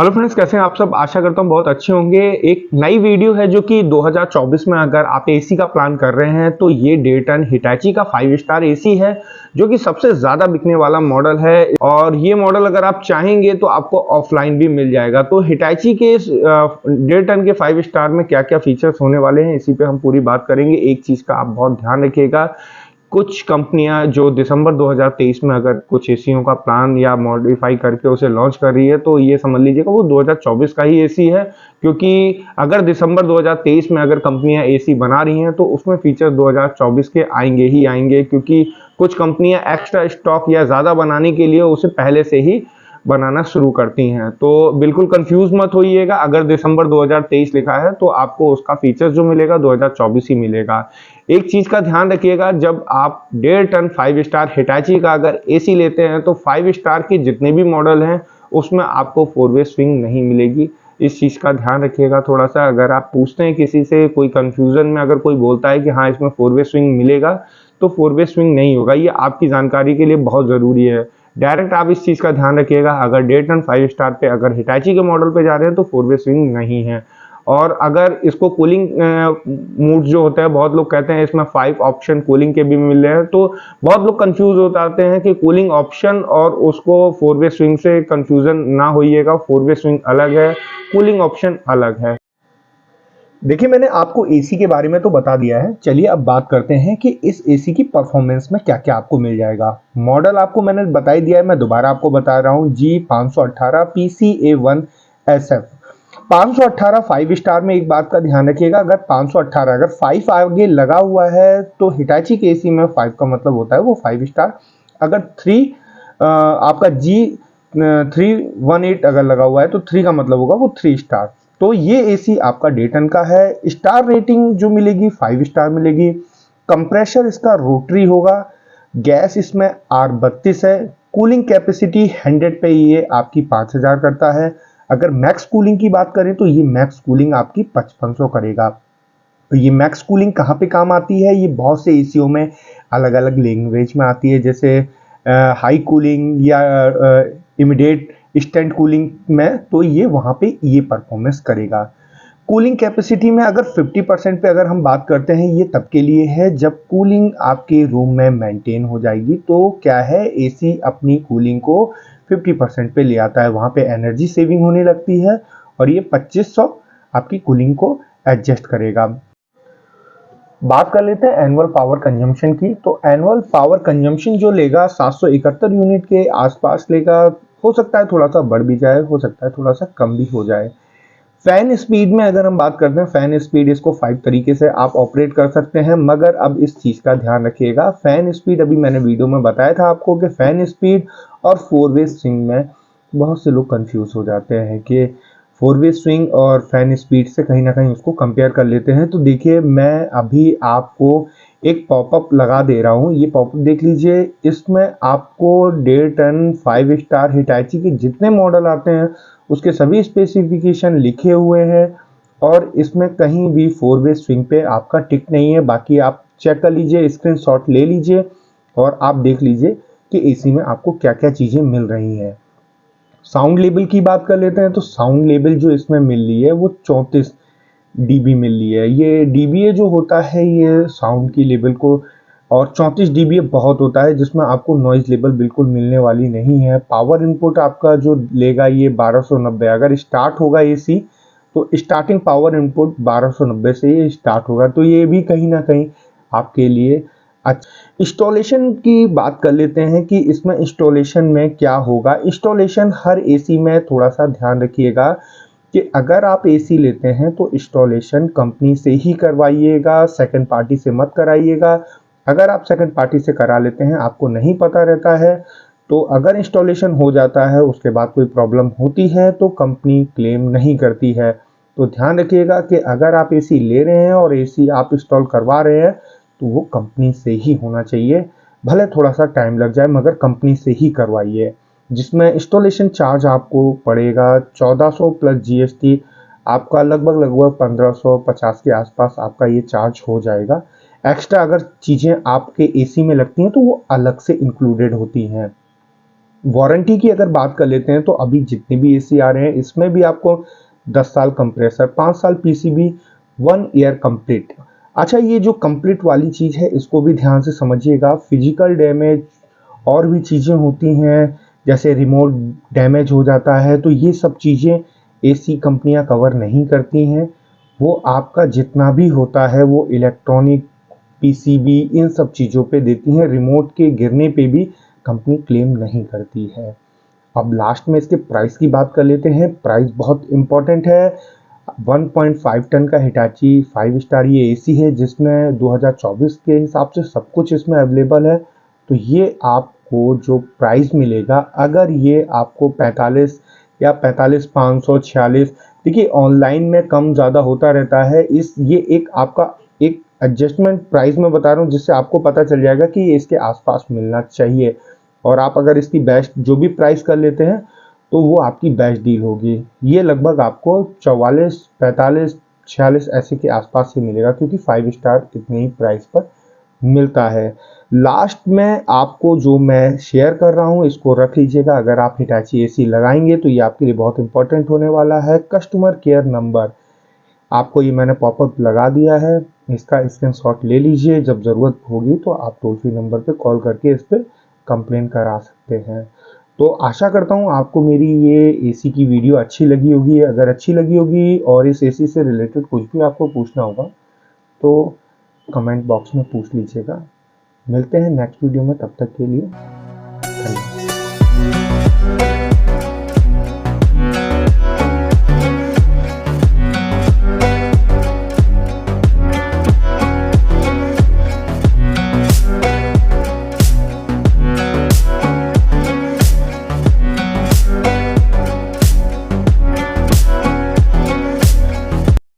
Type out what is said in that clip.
Hello friends, कैसे हैं आप सब। आशा करता हूँ बहुत अच्छे होंगे। एक नई वीडियो है जो कि 2024 में अगर आप एसी का प्लान कर रहे हैं तो ये डेटन हिटैची का 5 स्टार एसी है जो कि सबसे ज़्यादा बिकने वाला मॉडल है। और ये मॉडल अगर आप चाहेंगे तो आपको ऑफलाइन भी मिल जाएगा। तो हिटैची के डेटन के 5 स्टार में क्या क्या फीचर्स होने वाले हैं इसी पे हम पूरी बात करेंगे। एक चीज़ का आप बहुत ध्यान रखिएगा, कुछ कंपनियां जो दिसंबर 2023 में अगर कुछ एसीओ का प्लान या मॉडिफाई करके उसे लॉन्च कर रही है तो ये समझ लीजिएगा वो 2024 का ही एसी है। क्योंकि अगर दिसंबर 2023 में अगर कंपनियां एसी बना रही हैं तो उसमें फीचर्स 2024 के आएंगे ही आएंगे, क्योंकि कुछ कंपनियां एक्स्ट्रा स्टॉक या ज़्यादा बनाने के लिए उसे पहले से ही बनाना शुरू करती हैं। तो बिल्कुल कंफ्यूज मत होइएगा, अगर दिसंबर 2023 लिखा है तो आपको उसका फीचर्स जो मिलेगा 2024 ही मिलेगा। एक चीज का ध्यान रखिएगा, जब आप 1.5 टन 5 स्टार हिटैची का अगर एसी लेते हैं तो 5 स्टार के जितने भी मॉडल हैं उसमें आपको 4 वे स्विंग नहीं मिलेगी। इस चीज का ध्यान रखिएगा थोड़ा सा। अगर आप पूछते हैं किसी से, कोई कंफ्यूजन में अगर कोई बोलता है कि हाँ इसमें 4 वे स्विंग मिलेगा, तो 4 वे स्विंग नहीं होगा। ये आपकी जानकारी के लिए बहुत जरूरी है। डायरेक्ट आप इस चीज का ध्यान रखिएगा, अगर 1.5 टन 5 स्टार पे अगर हिटैची के मॉडल पे जा रहे हैं तो 4 वे स्विंग नहीं है। और अगर इसको कूलिंग मूड जो होता है, बहुत लोग कहते हैं इसमें 5 ऑप्शन कूलिंग के भी मिल रहे हैं, तो बहुत लोग कंफ्यूज हो जाते हैं कि कूलिंग ऑप्शन और उसको 4 वे स्विंग से कंफ्यूजन ना होइएगा। 4 वे स्विंग अलग है, कूलिंग ऑप्शन अलग है। देखिए, मैंने आपको एसी के बारे में तो बता दिया है। चलिए अब बात करते हैं कि इस एसी की परफॉर्मेंस में क्या क्या आपको मिल जाएगा। मॉडल आपको मैंने बता ही दिया है, मैं दोबारा आपको बता रहा हूँ। G518 PCA1SF 518 5 स्टार में। एक बात का ध्यान रखिएगा, अगर 518 अगर 5 आगे लगा हुआ है तो हिटैची के एसी में 5 का मतलब होता है वो 5 स्टार। अगर 3 आपका G318 अगर लगा हुआ है तो 3 का मतलब होगा वो 3 स्टार। तो ये एसी आपका डेटन का है। स्टार रेटिंग जो मिलेगी 5 स्टार मिलेगी। कंप्रेशर इसका रोटरी होगा। गैस इसमें R32 है। कूलिंग कैपेसिटी 100 पे ये आपकी 5000 करता है। अगर मैक्स कूलिंग की बात करें तो ये मैक्स कूलिंग आपकी 5500 करेगा। तो ये मैक्स कूलिंग कहाँ पे काम आती है, ये बहुत से एसीओ में अलग अलग लैंग्वेज में आती है, जैसे हाई कूलिंग या इमीडिएट इंस्टेंट कूलिंग में, तो ये वहाँ पे ये परफॉर्मेंस करेगा। कूलिंग कैपेसिटी में अगर 50% पे अगर हम बात करते हैं, ये तब के लिए है जब कूलिंग आपके रूम में मेंटेन हो जाएगी। तो क्या है, एसी अपनी कूलिंग को 50% पे ले आता है, वहाँ पे एनर्जी सेविंग होने लगती है और ये 2500 आपकी कूलिंग को एडजस्ट करेगा। बात कर लेते हैं एनुअल पावर कंजम्पशन की। तो एनुअल पावर कंजम्पशन जो लेगा 771 यूनिट के आसपास लेगा। हो सकता है थोड़ा सा बढ़ भी जाए, हो सकता है थोड़ा सा कम भी हो जाए। फैन स्पीड में अगर हम बात करते हैं, फैन स्पीड इसको 5 तरीके से आप ऑपरेट कर सकते हैं, मगर अब इस चीज का ध्यान रखिएगा। फैन स्पीड अभी मैंने वीडियो में बताया था आपको कि फैन स्पीड और 4 वे स्विंग में बहुत से लोग कंफ्यूज हो जाते हैं कि 4 वे स्विंग और फैन स्पीड से कहीं ना कहीं उसको कंपेयर कर लेते हैं। तो देखिए, मैं अभी आपको एक पॉपअप लगा दे रहा हूँ, ये पॉपअप देख लीजिए। इसमें आपको 1.5 टन 5 स्टार हिटैची के जितने मॉडल आते हैं उसके सभी स्पेसिफिकेशन लिखे हुए हैं और इसमें कहीं भी 4 वे स्विंग पे आपका टिक नहीं है। बाकी आप चेक कर लीजिए, स्क्रीनशॉट ले लीजिए और आप देख लीजिए कि एसी में आपको क्या क्या चीज़ें मिल रही हैं। साउंड लेवल की बात कर लेते हैं, तो साउंड लेवल जो इसमें मिल रही है वो 34 डीबी मिल रही है। ये डीबीए जो होता है ये साउंड की लेवल को, और 34 डीबीए बहुत होता है जिसमें आपको नॉइज लेवल बिल्कुल मिलने वाली नहीं है। पावर इनपुट आपका जो लेगा ये 1290। अगर स्टार्ट होगा एसी तो स्टार्टिंग पावर इनपुट 1290 से ये स्टार्ट होगा, तो ये भी कहीं ना कहीं आपके लिए अच्छा। इंस्टॉलेशन की बात कर लेते हैं कि इसमें इंस्टॉलेशन में क्या होगा। इंस्टॉलेशन हर एसी में थोड़ा सा ध्यान रखिएगा कि अगर आप एसी लेते हैं तो इंस्टॉलेशन कंपनी से ही करवाइएगा, सेकंड पार्टी से मत कराइएगा। अगर आप सेकंड पार्टी से करा लेते हैं, आपको नहीं पता रहता है, तो अगर इंस्टॉलेशन हो जाता है उसके बाद कोई प्रॉब्लम होती है तो कंपनी क्लेम नहीं करती है। तो ध्यान रखिएगा कि अगर आप एसी ले रहे हैं और एसी आप इंस्टॉल करवा रहे हैं तो वो कंपनी से ही होना चाहिए। भले थोड़ा सा टाइम लग जाए मगर कंपनी से ही करवाइए। जिसमें इंस्टॉलेशन चार्ज आपको पड़ेगा 1400 प्लस जीएसटी, आपका लगभग 1550 के आसपास आपका ये चार्ज हो जाएगा। एक्स्ट्रा अगर चीज़ें आपके एसी में लगती हैं तो वो अलग से इंक्लूडेड होती हैं। वारंटी की अगर बात कर लेते हैं तो अभी जितने भी एसी आ रहे हैं इसमें भी आपको 10 साल कंप्रेसर, 5 साल पीसीबी, 1 ईयर कंप्लीट। अच्छा, ये जो कंप्लीट वाली चीज़ है इसको भी ध्यान से समझिएगा। फिजिकल डैमेज और भी चीज़ें होती हैं, जैसे रिमोट डैमेज हो जाता है, तो ये सब चीज़ें एसी कंपनियां कवर नहीं करती हैं। वो आपका जितना भी होता है वो इलेक्ट्रॉनिक, पीसीबी, इन सब चीज़ों पे देती हैं। रिमोट के गिरने पे भी कंपनी क्लेम नहीं करती है। अब लास्ट में इसके प्राइस की बात कर लेते हैं। प्राइस बहुत इंपॉर्टेंट है। 1.5 टन का हिटाची 5 स्टार ये एसी है, जिसमें 2024 के हिसाब से सब कुछ इसमें अवेलेबल है। तो ये आपको जो प्राइस मिलेगा, अगर ये आपको 45 या 45,500, 46, देखिए ऑनलाइन में कम ज़्यादा होता रहता है। ये एक आपका एक एडजस्टमेंट प्राइस में बता रहा हूँ, जिससे आपको पता चल जाएगा कि ये इसके आसपास मिलना चाहिए। और आप अगर इसकी बेस्ट जो भी प्राइस कर लेते हैं तो वो आपकी बेस्ट डील होगी। ये लगभग आपको 44, 45, 46 ऐसे के आसपास ही मिलेगा, क्योंकि 5 स्टार इतने ही प्राइस पर मिलता है। लास्ट में आपको जो मैं शेयर कर रहा हूँ इसको रख लीजिएगा। अगर आप हिटाची एसी लगाएंगे तो ये आपके लिए बहुत इंपॉर्टेंट होने वाला है। कस्टमर केयर नंबर आपको ये मैंने पॉपअप लगा दिया है, इसका स्क्रीनशॉट ले लीजिए। जब ज़रूरत होगी तो आप टोल फ्री नंबर पे कॉल करके इस पर कंप्लेन करा सकते हैं। तो आशा करता हूँ आपको मेरी ये एसी की वीडियो अच्छी लगी होगी। अगर अच्छी लगी होगी और इस एसी से रिलेटेड कुछ भी आपको पूछना होगा तो कमेंट बॉक्स में पूछ लीजिएगा। मिलते हैं नेक्स्ट वीडियो में, तब तक के लिए धन्यवाद।